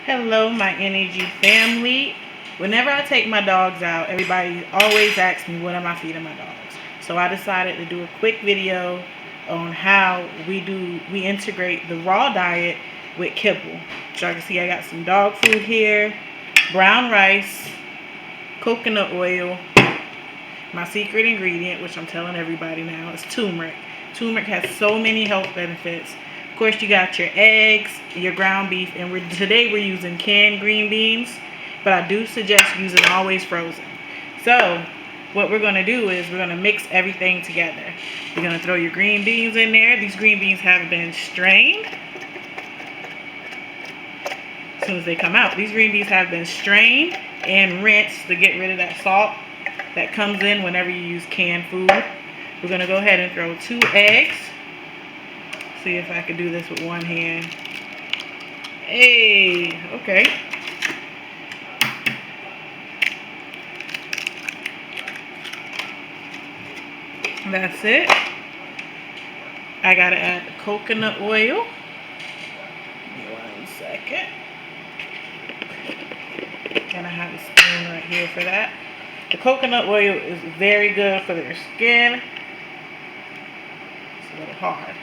Hello, my N.E.G family. Whenever I take my dogs out, everybody always asks me what am I feeding my dogs. So I decided to do a quick video on how we integrate the raw diet with kibble. So you can see I got some dog food here, brown rice, coconut oil. My secret ingredient, which I'm telling everybody now, is turmeric. Turmeric has so many health benefits. Of course, you got your eggs, your ground beef, and today we're using canned green beans, but I do suggest using always frozen. So what we're going to do is we're going to mix everything together. You're going to throw your green beans in there. These green beans have been strained. As soon as they come out, these green beans have been strained and rinsed to get rid of that salt that comes in whenever you use canned food. We're going to go ahead and throw 2 eggs. See if I can do this with one hand. Hey, okay. That's it. I got to add the coconut oil. Give me 1 second. And I have a spoon right here for that. The coconut oil is very good for their skin. It's a little hard.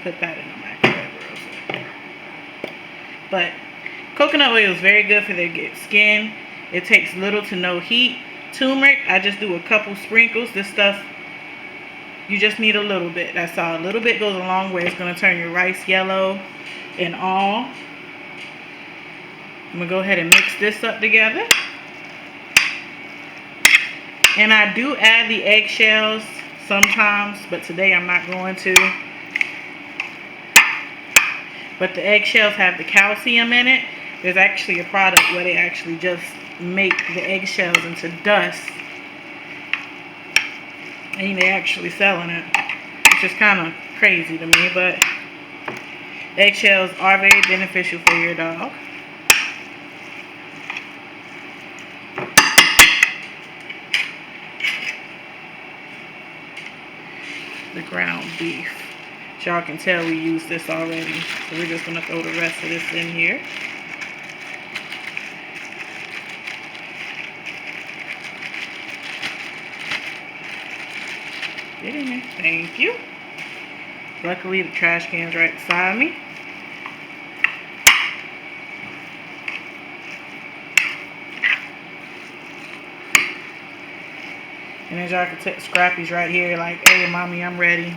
Put that in the microwave real quick. But coconut oil is very good for their skin. It takes little to no heat. Turmeric, I just do a couple sprinkles. This stuff, you just need a little bit. That's all. A little bit goes a long way. It's going to turn your rice yellow and all. I'm going to go ahead and mix this up together. And I do add the eggshells sometimes, but today I'm not going to. But the eggshells have the calcium in it. There's actually a product where they actually just make the eggshells into dust. And they're actually selling it. Which is kind of crazy to me, but eggshells are very beneficial for your dog. The ground beef. Y'all can tell we used this already. So we're just going to throw the rest of this in here. Get in there. Thank you. Luckily the trash can's right beside me. And as y'all can tell, Scrappy's right here like, hey mommy, I'm ready.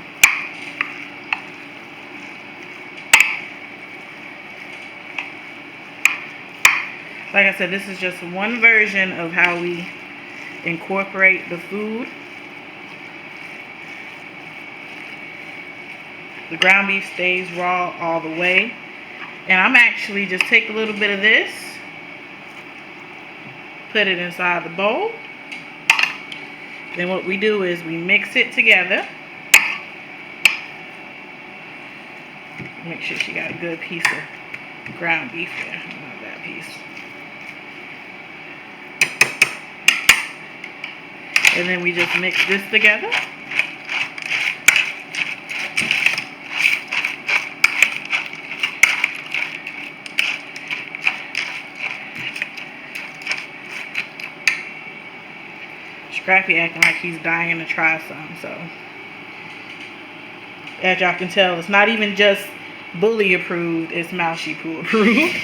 Like I said, this is just one version of how we incorporate the food. The ground beef stays raw all the way. And I'm actually just take a little bit of this, put it inside the bowl. Then what we do is we mix it together. Make sure she got a good piece of ground beef there. Not that piece. And then we just mix this together. Scrappy acting like he's dying to try some, so as y'all can tell, it's not even just bully approved, it's mousy poo approved.